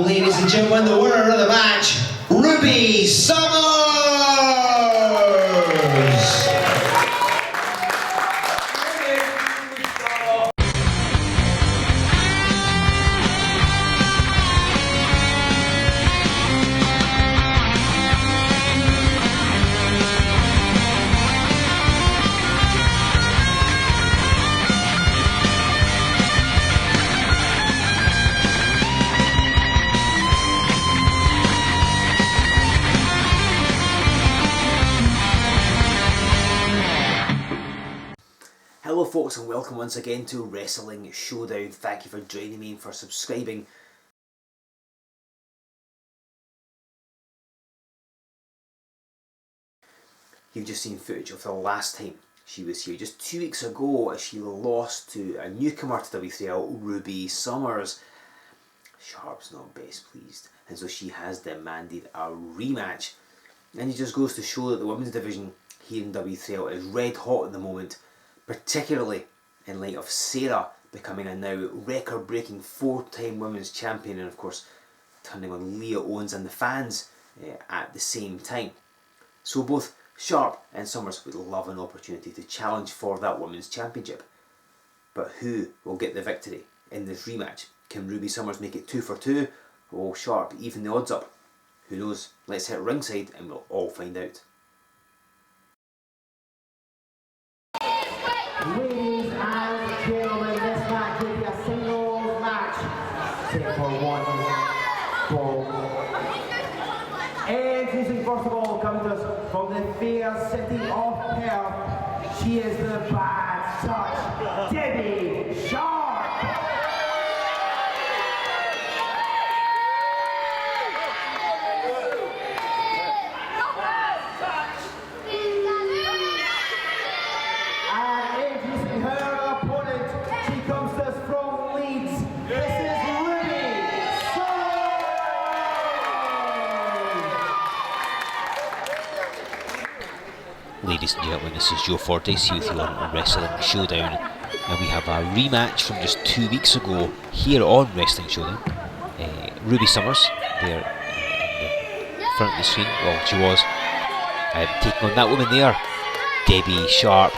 Ladies and gentlemen, the winner of the match, Ruby Summers! Hello folks, and welcome once again to Wrestling Showdown. Thank you for joining me and for subscribing. You've just seen footage of the last time she was here, just 2 weeks ago, as she lost to a newcomer to W3L, Ruby Summers. Sharpe's not best pleased, and so she has demanded a rematch. And it just goes to show that the women's division here in W3L is red hot at the moment, particularly in light of Sarah becoming a now record-breaking 4-time women's champion, and of course turning on Leah Owens and the fans at the same time. So both Sharpe and Summers would love an opportunity to challenge for that women's championship. But who will get the victory in this rematch? Can Ruby Summers make it 2 for 2? Or will Sharpe even the odds up? Who knows? Let's hit ringside and we'll all find out. Ladies and gentlemen, this match will be a singles match. Set for one fall. Introducing first of all, coming to us from the fair city of Perth, she is the bad touch, Debbie Sharpe. Ladies and gentlemen, this is Joe Fordyce with you on Wrestling Showdown, and we have a rematch from just 2 weeks ago here on Wrestling Showdown. Ruby Summers there in the front of the screen, well she was, taking on that woman there, Debbie Sharpe.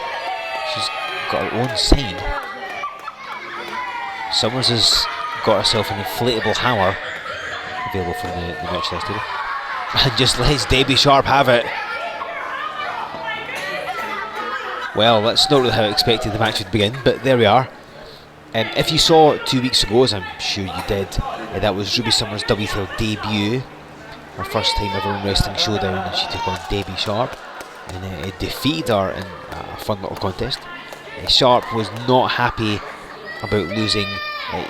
She's got her own sign. Summers has got herself an inflatable hammer available from the merchandise table and just lets Debbie Sharpe have it. Well, that's not really how I expected the match would begin, but there we are. If you saw it 2 weeks ago, as I'm sure you did, that was Ruby Summers' W3L debut, her first time ever in Wrestling Showdown, and she took on Debbie Sharpe, and it defeated her in a fun little contest. Sharpe was not happy about losing.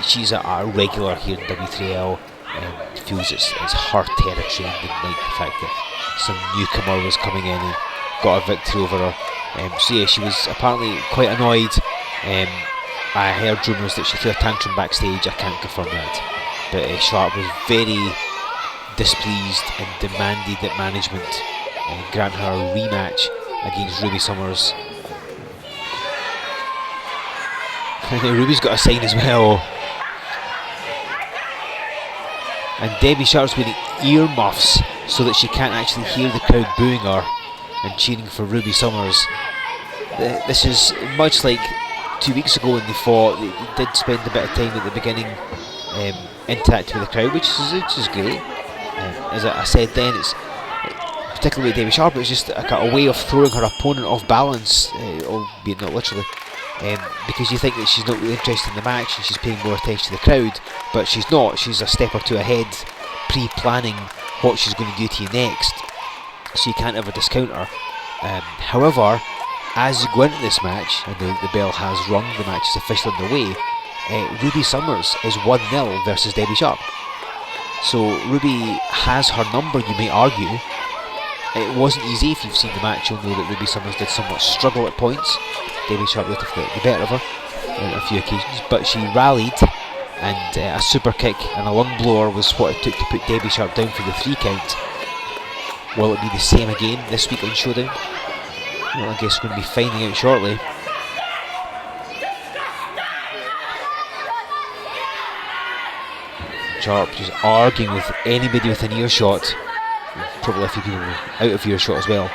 She's a regular here in W3L, and feels it's her territory, and didn't like the fact that some newcomer was coming in and got a victory over her. So yeah, she was apparently quite annoyed. I heard rumours that she threw a tantrum backstage. I can't confirm that, but Sharpe was very displeased and demanded that management grant her a rematch against Ruby Summers. And Ruby's got a sign as well, and Debbie Sharpe's wearing earmuffs so that she can't actually hear the crowd booing her and cheering for Ruby Summers. This is much like 2 weeks ago when they fought. They did spend a bit of time at the beginning interacting with the crowd, which is great. As I said then, it's particularly with Debbie Sharpe, it's just a way of throwing her opponent off balance, albeit not literally, because you think that she's not really interested in the match and she's paying more attention to the crowd, but she's not. She's a step or two ahead, pre-planning what she's going to do to you next, so you can't ever discount her. However, as you go into this match, and the bell has rung, the match is officially underway, Ruby Summers is 1-0 versus Debbie Sharpe. So Ruby has her number, you may argue, It wasn't easy. If you've seen the match, you'll know that Ruby Summers did somewhat struggle at points. Debbie Sharpe did have the better of her on a few occasions, but she rallied, and a super kick and a lung blower was what it took to put Debbie Sharpe down for the 3 count. Will it be the same again this week on Showdown? Well, I guess we're going to be finding out shortly. Sharpe just arguing with anybody within earshot. Probably a few people out of earshot as well.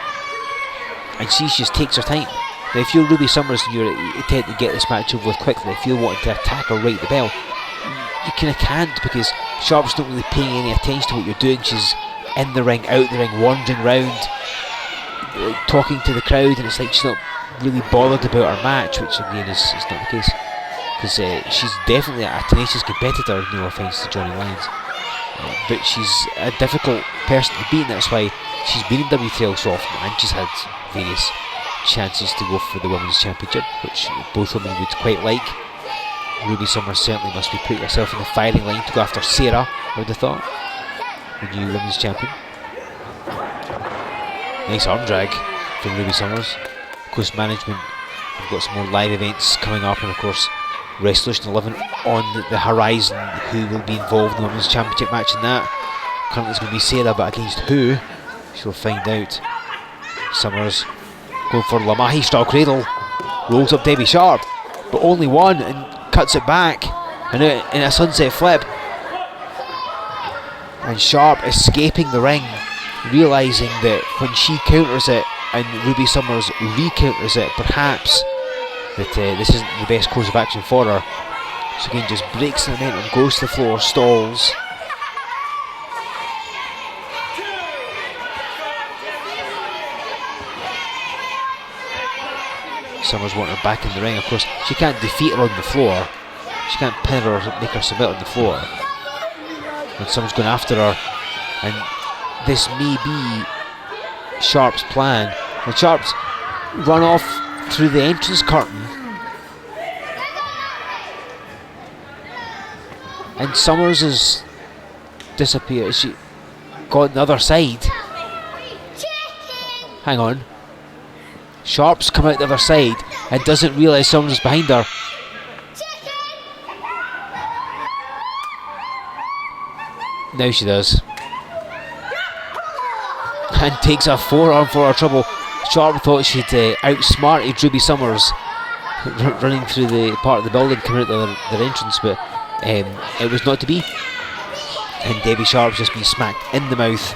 And she just takes her time. Now, if you're Ruby Summers and you're intending to get this match over with quickly, if you're wanting to attack her right at the bell, you kind of can't, because Sharpe's not really paying any attention to what you're doing. She's in the ring, out the ring, wandering round, talking to the crowd, and it's like she's not really bothered about her match, which again is not the case, because she's definitely a tenacious competitor, no offence to Johnny Lyons, but she's a difficult person to beat, and that's why she's been in W3L so often, and she's had various chances to go for the Women's Championship, which both women would quite like. Ruby Summers certainly must be putting herself in the firing line to go after Sarah, I would have thought, the new Women's Champion. Nice arm drag from Ruby Summers. Of course, management have got some more live events coming up, and of course Resolution 11 on the horizon. Who will be involved in the Women's Championship match in that? Currently it's going to be Sarah, but against who? She'll find out. Summers going for Lamahi straddle cradle. Rolls up Debbie Sharpe, but only one, and cuts it back, and in a sunset flip. And Sharpe escaping the ring, realising that when she counters it and Ruby Summers re-counters it, perhaps that this isn't the best course of action for her. So again, just breaks the momentum, goes to the floor, stalls. Summers wanting her back in the ring. Of course, she can't defeat her on the floor. She can't pin her or make her submit on the floor. And Summers going after her, and this may be Sharpe's plan. And Sharpe's run off through the entrance curtain, and Summers has disappeared. She got the other side. Hang on. Sharpe's come out the other side and doesn't realise Summers is behind her. Now she does. And takes a forearm for her trouble. Sharpe thought she'd outsmarted Ruby Summers running through the part of the building, coming out their entrance, but it was not to be. And Debbie Sharpe's just been smacked in the mouth.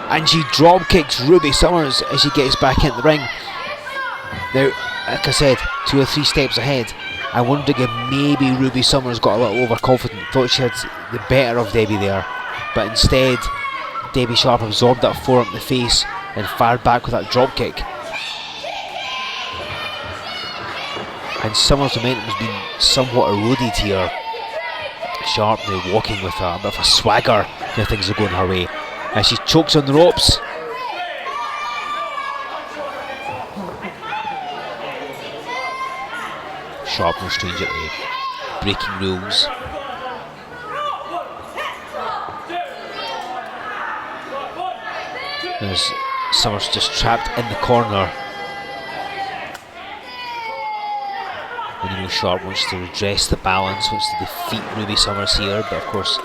And she drop kicks Ruby Summers as she gets back in the ring. Now, like I said, 2 or 3 steps ahead. I wondered if maybe Ruby Summers got a little overconfident, thought she had the better of Debbie there, but instead Debbie Sharpe absorbed that forearm in the face and fired back with that drop kick. And Summers' momentum has been somewhat eroded here. Sharpe now walking with a bit of a swagger when things are going her way, and she chokes on the ropes. Sharpe no stranger to breaking rules. There's Summers just trapped in the corner. And you know Sharpe wants to redress the balance, wants to defeat Ruby Summers here, but of course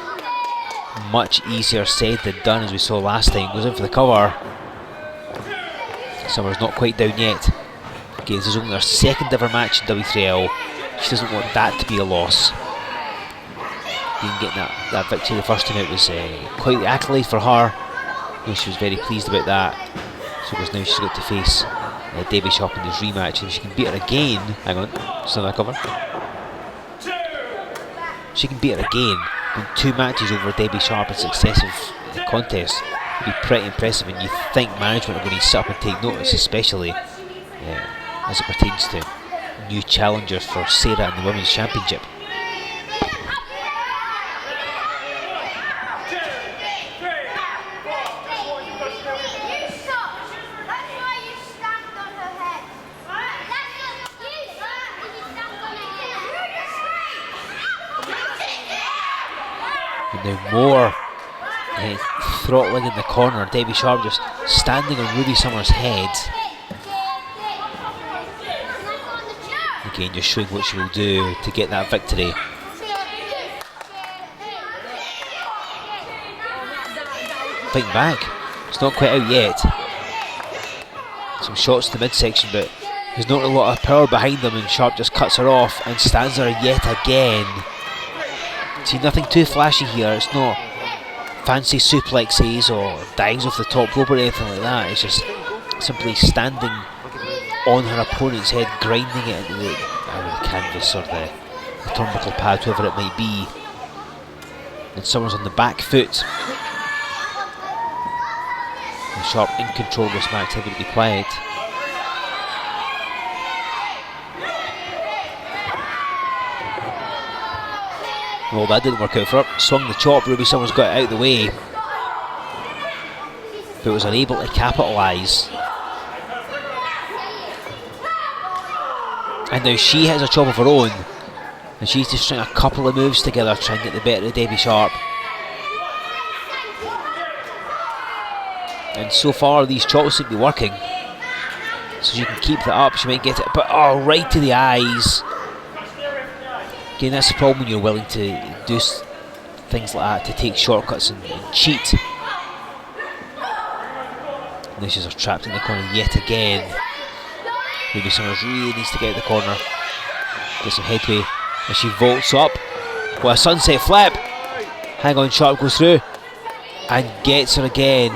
much easier said than done, as we saw last time. Goes in for the cover. Summers not quite down yet. Again, this is only her second ever match in W3L. She doesn't want that to be a loss. Again, getting that victory the first time out was quite the accolade for her. You know, she was very pleased about that. So because now she's got to face Debbie Sharpe in this rematch, and if she can beat her again. Hang on, still that cover. She can beat her again in 2 matches over Debbie Sharpe in successive contests. It'd be pretty impressive, and you think management are going to sit up and take notice, especially as it pertains to new challengers for Sarah in the Women's Championship. And now more throttling in the corner. Debbie Sharpe just standing on Ruby Summers' head. Again, just showing what she will do to get that victory. Fighting back. It's not quite out yet. Some shots to the midsection, but there's not a lot of power behind them, and Sharpe just cuts her off and stands there yet again. See, nothing too flashy here. It's not fancy suplexes or dives off the top rope or anything like that. It's just simply standing on her opponent's head, grinding it into the canvas or the turnbuckle pad, whoever it might be. And Summers on the back foot. And Sharpe in control of this match, having to be quiet. Well, that didn't work out for her. Swung the chop, Ruby Summers got it out of the way, but was unable to capitalise. And now she has a chop of her own, and she's just trying a couple of moves together, trying to get the better of Debbie Sharpe. And so far these chops seem to be working, so she can keep that up. She might get it, but oh, right to the eyes. Again, that's the problem when you're willing to do things like that, to take shortcuts and cheat. Now she's trapped in the corner yet again. Ruby Summers really needs to get out of the corner, get some headway, and she vaults up. What a sunset flip! Hang on, Sharpe goes through and gets her again.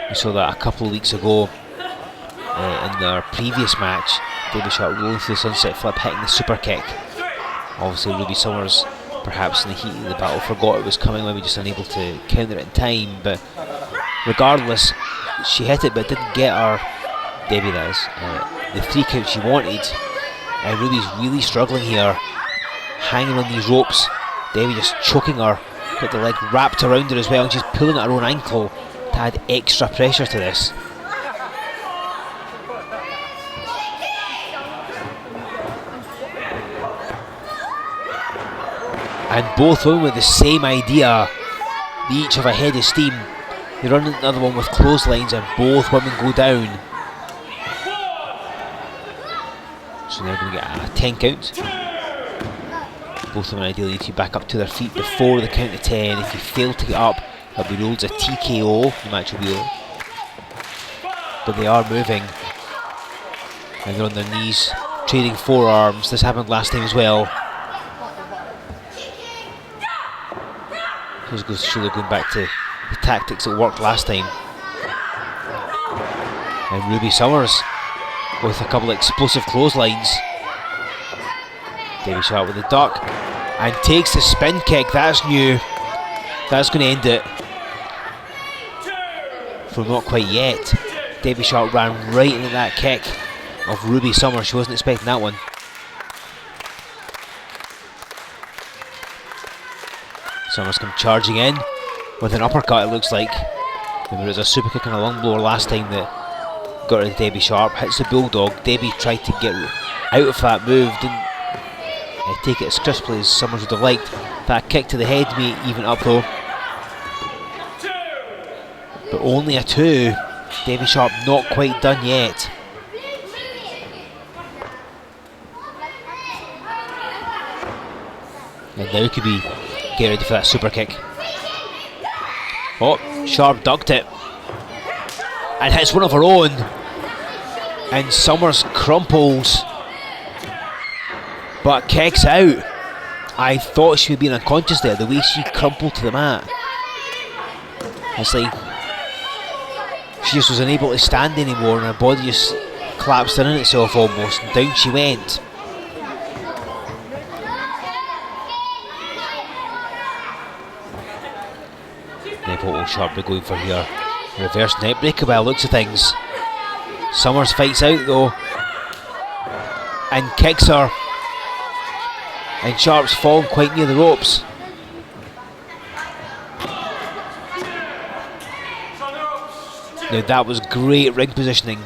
We saw that a couple of weeks ago in their previous match. Debbie Sharpe rolling through the sunset flip, hitting the super kick. Obviously Ruby Summers, perhaps in the heat of the battle, forgot it was coming, maybe just unable to counter it in time, but regardless, she hit it but didn't get her, Debbie that is, the 3 count she wanted. And Ruby's really struggling here, hanging on these ropes. Debbie just choking her, got the leg wrapped around her as well, and she's pulling at her own ankle to add extra pressure to this. And both women with the same idea. They each have a head of steam. They run into another one with clotheslines, and both women go down. So they're going to get a 10 count. Both of them ideally need to be back up to their feet before the count of 10. If you fail to get up, they'll be ruled as a TKO. The match will be over. But they are moving, and they're on their knees, trading forearms. This happened last time as well. Just goes to show they're going back to the tactics that worked last time. And Ruby Summers with a couple of explosive clotheslines. Debbie Sharpe with the duck and takes the spin kick. That's new. That's going to end it. For not quite yet. Debbie Sharpe ran right into that kick of Ruby Summers. She wasn't expecting that one. Summers come charging in with an uppercut, it looks like. There was a super kick and a lung blower last time that got rid of Debbie Sharpe. Hits the bulldog. Debbie tried to get out of that move, didn't take it as crisply as Summers would have liked. That kick to the head may even up though. But only a 2. Debbie Sharpe not quite done yet. And now could be get ready for that super kick. Oh, Sharpe ducked it and hits one of her own, and Summers crumples but kicks out. I thought she would be unconscious there, the way she crumpled to the mat. It's like she just was unable to stand anymore, and her body just collapsed in on itself almost, and down she went. What will Sharpe be going for here? Reverse neck breaker by the looks of things. Summers fights out though and kicks her, and Sharpe's fallen quite near the ropes. Now that was great ring positioning.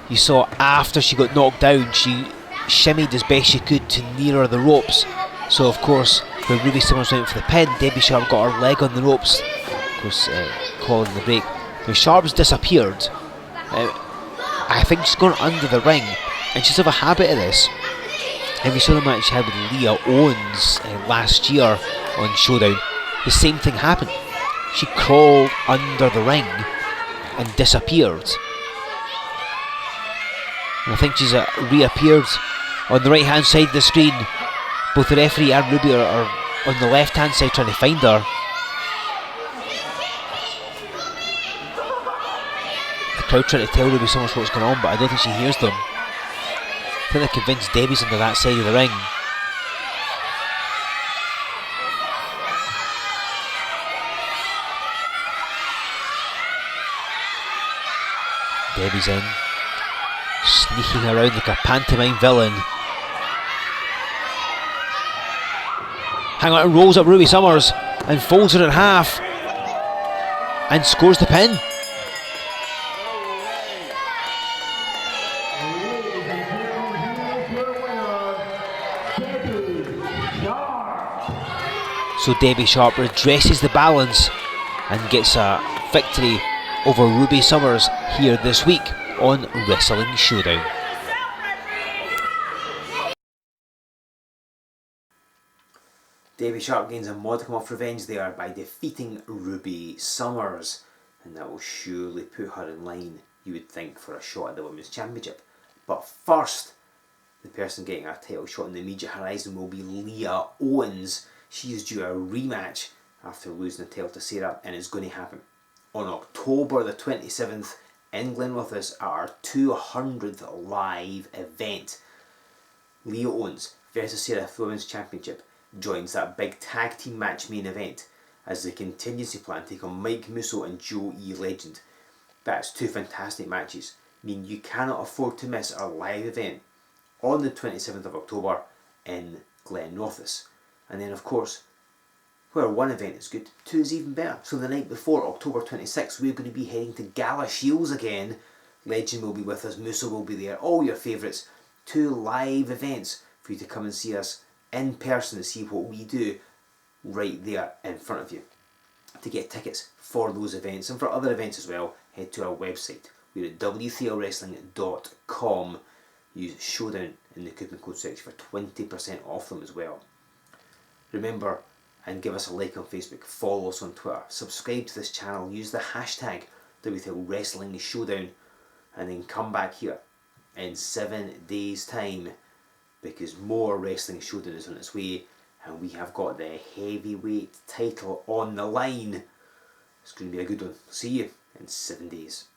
You saw after she got knocked down, she shimmied as best she could to nearer the ropes, so of course where Ruby Summers went for the pin. Debbie Sharpe got her leg on the ropes, of course, calling the break. Now Sharpe's disappeared. I think she's gone under the ring, and she's have a habit of this. And we saw the match she had with Leah Owens last year on Showdown. The same thing happened. She crawled under the ring and disappeared. And I think she's reappeared on the right hand side of the screen. Both the referee and Ruby are on the left hand side trying to find her. The crowd trying to tell Ruby Summers what's going on, but I don't think she hears them. I think they're convinced Debbie's under that side of the ring. Debbie's in, sneaking around like a pantomime villain. Hang on, and rolls up Ruby Summers and folds her in half and scores the pin. So Debbie Sharpe redresses the balance and gets a victory over Ruby Summers here this week on Wrestling Showdown. Debbie Sharpe gains a modicum of revenge there by defeating Ruby Summers, and that will surely put her in line, you would think, for a shot at the Women's Championship. But first, the person getting a title shot in the immediate horizon will be Leah Owens. She is due a rematch after losing the title to Sarah, and it's going to happen on October the 27th in Glenrothes at our 200th live event. Leah Owens versus Sarah for the Women's Championship joins that big tag team match main event as the contingency plan take on Mike Musso and Joe E. Legend. That's two fantastic matches, meaning you cannot afford to miss our live event on the 27th of October in Glenrothes. And then of course, where one event is good, two is even better. So the night before, October 26th, we're going to be heading to Gala Shields again. Legend will be with us, Musso will be there, all your favourites. Two live events for you to come and see us in person to see what we do right there in front of you. To get tickets for those events and for other events as well, head to our website. We're at W3LWrestling.com. Use Showdown in the coupon code section for 20% off them as well. Remember, and give us a like on Facebook, follow us on Twitter, subscribe to this channel, use the hashtag W3L Wrestling Showdown, and then come back here in 7 days' time because more Wrestling Showdown is on its way and we have got the heavyweight title on the line. It's going to be a good one. See you in 7 days.